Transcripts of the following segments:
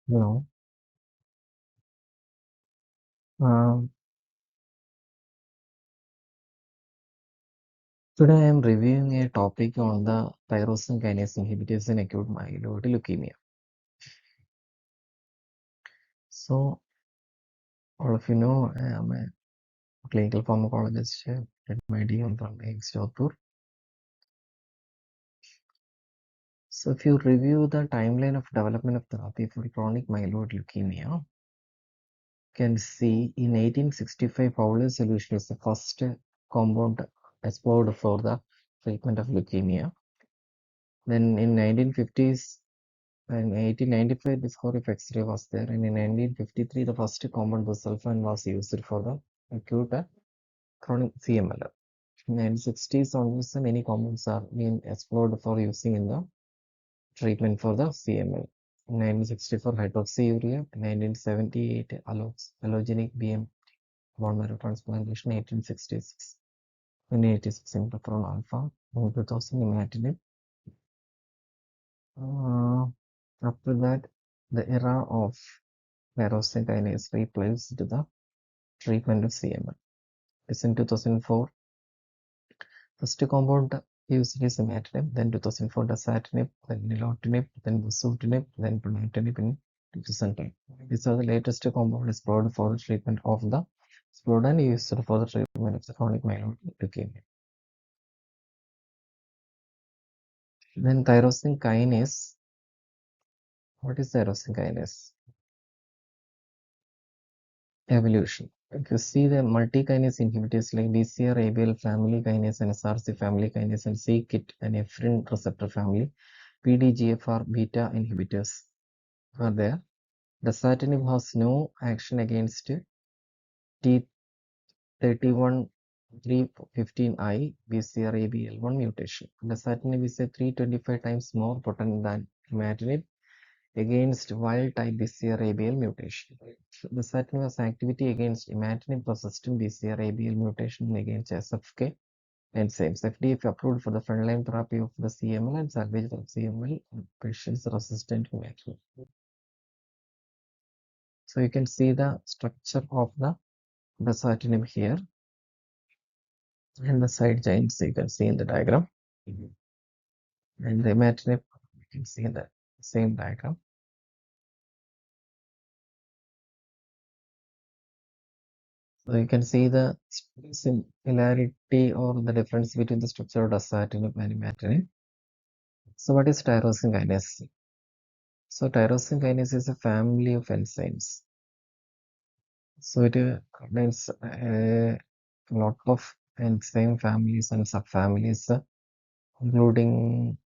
No. Um, Today I am reviewing a topic on the tyrosine kinase inhibitors in acute myeloid leukemia. So, all of you know, I am a clinical pharmacologist at my DM from Jodhpur. So, if you review the timeline of development of therapy for chronic myeloid leukemia, you can see in 1865, Fowler solution is the first compound explored for the treatment of leukemia. Then in 1950s, in 1895, dysphoria X-ray was there, and in 1953, the first compound busulfan was used for the acute chronic CML. In 1960s onwards, many compounds are being explored for using in the treatment for the CML. In 1964, hydroxyurea. In 1978, allogenic BM bone marrow transplantation. 1866, in 1986, interferon alpha. In 2000, imatinib. After that, the era of tyrosine kinase replaced the treatment of CML. It's in 2004. First compound used is imatinib, then 2004 dasatinib, then nilotinib, then bosutinib, then ponatinib in 2010. These are the latest compound explored for the treatment of the explored and used for the treatment of the chronic myeloid leukemia. Then tyrosine kinase. What is tyrosine kinase? Evolution. If you see the multi-kinase inhibitors like BCR-ABL family kinase and SRC family kinase and c-KIT and ephrin receptor family, PDGFR-beta inhibitors are there. Dasatinib has no action against T31315I BCR-ABL1 mutation. Dasatinib is a 325 times more potent than imatinib against wild-type BCR-ABL mutation. Dasatinib has activity against imatinib-resistant BCR-ABL mutation against SFK enzymes. FDA approved for the frontline therapy of the CML and salvage of CML patients resistant to imatinib. So you can see the structure of the dasatinib here and the side chains you can see in the diagram. And the imatinib you can see in the same diagram. So you can see the similarity or the difference between the structure of dasatinib and imatinib. So what is tyrosine kinase? So tyrosine kinase is a family of enzymes. So it contains a lot of enzyme families and subfamilies, including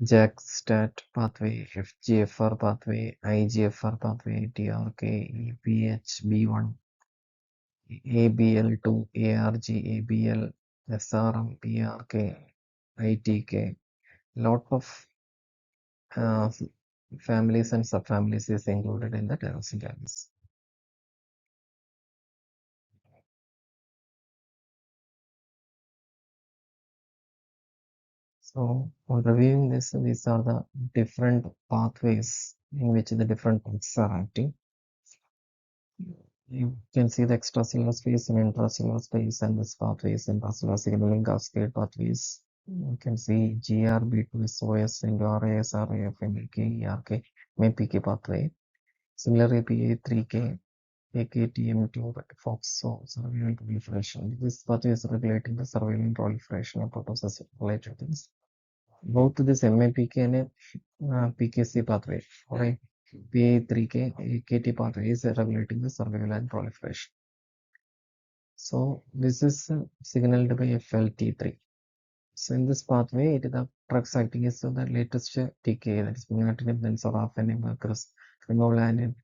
JAK-STAT pathway, FGFR pathway, IGFR pathway, TRK, EPH, B1, ABL2, ARG, ABL, SRM, PRK, ITK. Lot of families and subfamilies is included in the tyrosine kinase. So, for reviewing this, these are the different pathways in which the different drugs are acting. You can see the extracellular space and intracellular space and this pathways, intracellular signaling cascade pathways. You can see GRB2, SOS, and RAS, RAF, MLK, ERK, MAPK pathway. Similarly, PA3K, AKTM2, FOXO, surveillance proliferation. This pathway is regulating the surveillance proliferation of apoptosis related things. Both this MAPK and PKC pathway, right? PA3K, AKT pathway is regulating the survival and proliferation. So this is signaled by FLT3. So in this pathway, the drugs acting is the latest TK, that is imatinib, then sorafenib, Mercus, crinolanib,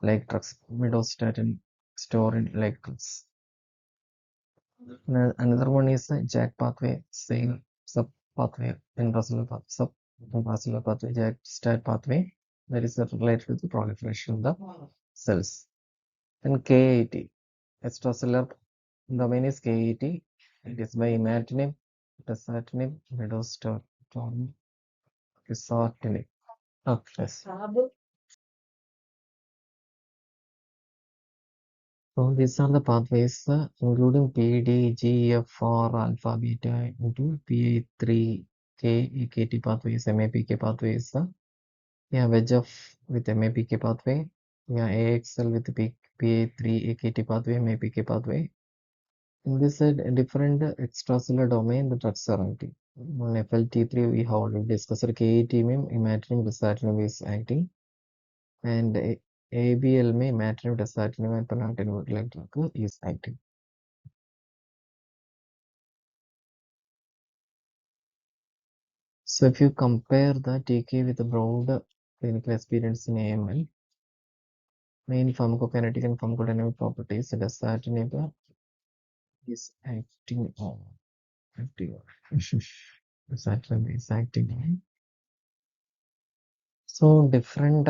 like drugs, midostatin, storin, like drugs. Another one is JAK pathway, same sub pathway, intracellular pathway, sub pathway, JAK STAT pathway, that is related to the proliferation of the cells. And K80, extracellular domain is K80. It is by imatinib, dasatinib, midostatin, quizartinib. Okay. So these are the pathways, including PDGFR alpha beta into PA3K AKT pathways, MAPK pathways. Yeah, VEGF with MAPK pathway. Yeah, AXL with PA3 AKT pathway, MAPK pathway. In this different extracellular domain, the drugs are acting. On FLT3, we have already discussed KAT में imatinib-resistant is acting, and ABL में imatinib-resistant and panatinib drug is acting. So if you compare the TK with the broad clinical experience in AML, main pharmacokinetic and pharmacodynamic properties, dasatinib is acting on dasatinib is acting on. So different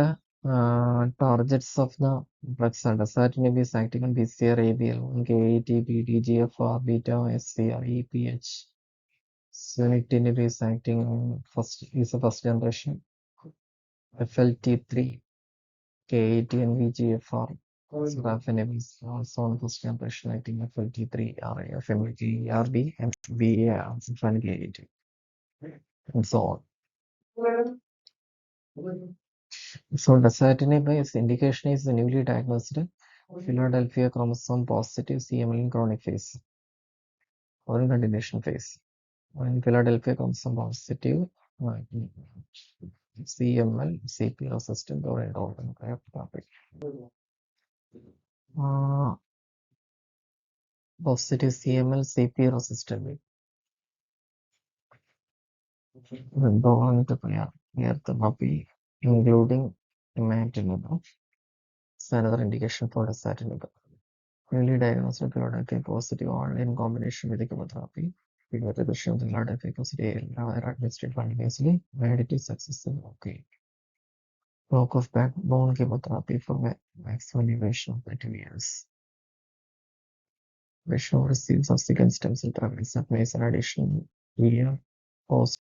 targets of the drugs are dasatinib is acting on BCR, ABL, KAT, PDGFR-beta, SCR, EPH. Sunitinib is acting on is a first generation. FLT3, KAT and VGFR. Sorafenib is also on first generation acting FLT3, RAF, MLT, RB, and VAR, and KAT, and so on. So dasatinib indication is the newly diagnosed Philadelphia chromosome positive CML in chronic phase or in continuation phase. In Philadelphia chromosome positive CML, CP resistant or intolerant topic. Positive CML, CP resistant. Therapy, including imatinib. It's another indication for dasatinib. Newly diagnosed Philadelphia positive or in combination with the chemotherapy. Pediatric Philadelphia positive are administered continuously, and it is successful. Okay. Block of backbone chemotherapy for maximum duration of 2 years. Patient receives subsequent stem cell therapy that makes an additional year post.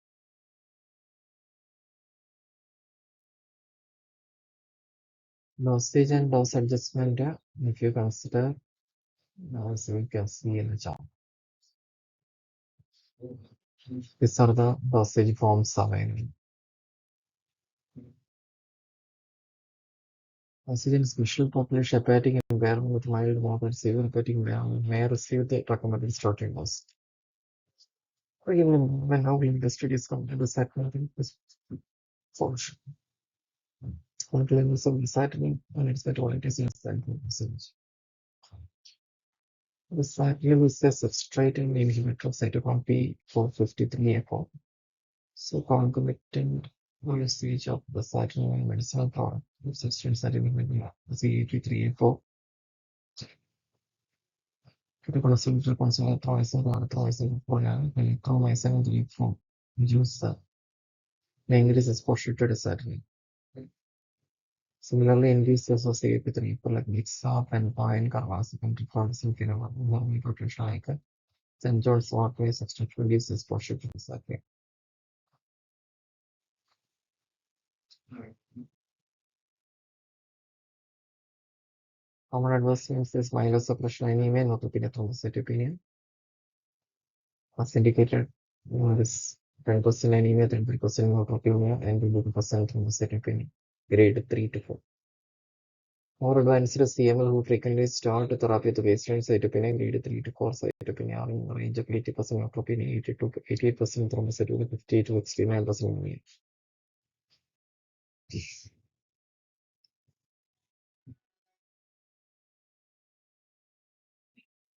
Dosage and dose adjustment, if you consider, as we can see in the chart. These are the dosage forms available. Considering special population hepatic impairment with mild moderate severe hepatic impairment may receive the recommended starting dose. Even when how the study is compared to dasatinib is solution. Clinical levels of dasatinib and its metabolic is less than 2%. Dasatinib is a substrate and inhibitor of cytochrome P453A4. So concomitant usage of dasatinib and medicinal product substance that inhibit C83A4. Critical consider Tyrosine or Tyrosine and chromosome from use increase exposure to dasatinib. Similarly, induced associated with people like Mixup and Pine, Carvasi, and Reformation phenomenon, potential like St. John's Walkway substantial reduce exposure to dasatinib. Common adverse events is myelosuppression anemia, neutropenia, thrombocytopenia. As indicated in this 10% anemia, 10% neutropenia, and 22% thrombocytopenia, grade 3 to 4. More advanced CML who frequently start therapy with baseline cytopenia, grade 3 to 4 cytopenia are in the range of 80% neutropenia, 80 to 88% thrombocytopenia, 50 to 69% anemia.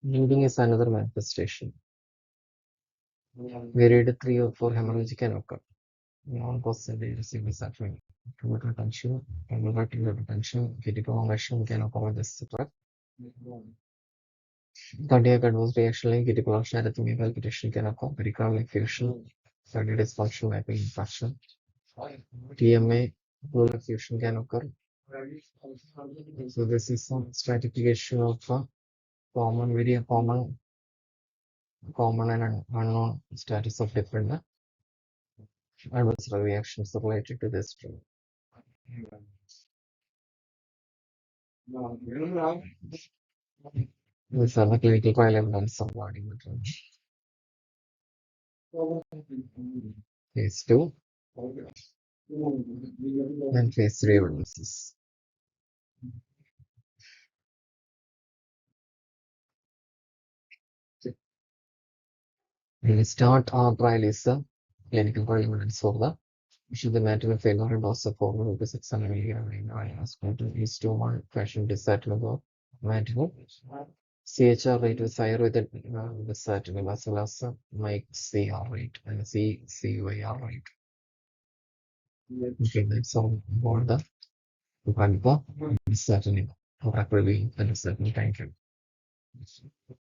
Bleeding is another manifestation. Grade 3 or 4 hemorrhage can occur. Non-positive receiving suffering. Total tension, converted tension, critical conversion can occur with this drug. Cardiac adverse reaction like critical arrhythmia palpitation can occur. Peripheral effusion, cardiac dysfunction, mapping infection. TMA, pleural effusion can occur. So this is some stratification of common, very common and unknown status of different adverse reactions related to this drug. These are the clinical trial evidence of body material. Phase 2 and phase 3 evidences. The start our trial is the clinical trial evidence for the the material failure dose of 456 milligram is going to is 2-1 fashion Dasatinib material. CHR rate is higher with the Dasatinib as well as Mike CR rate and CYR rate. Okay, that's all about the Dasatinib. Thank you.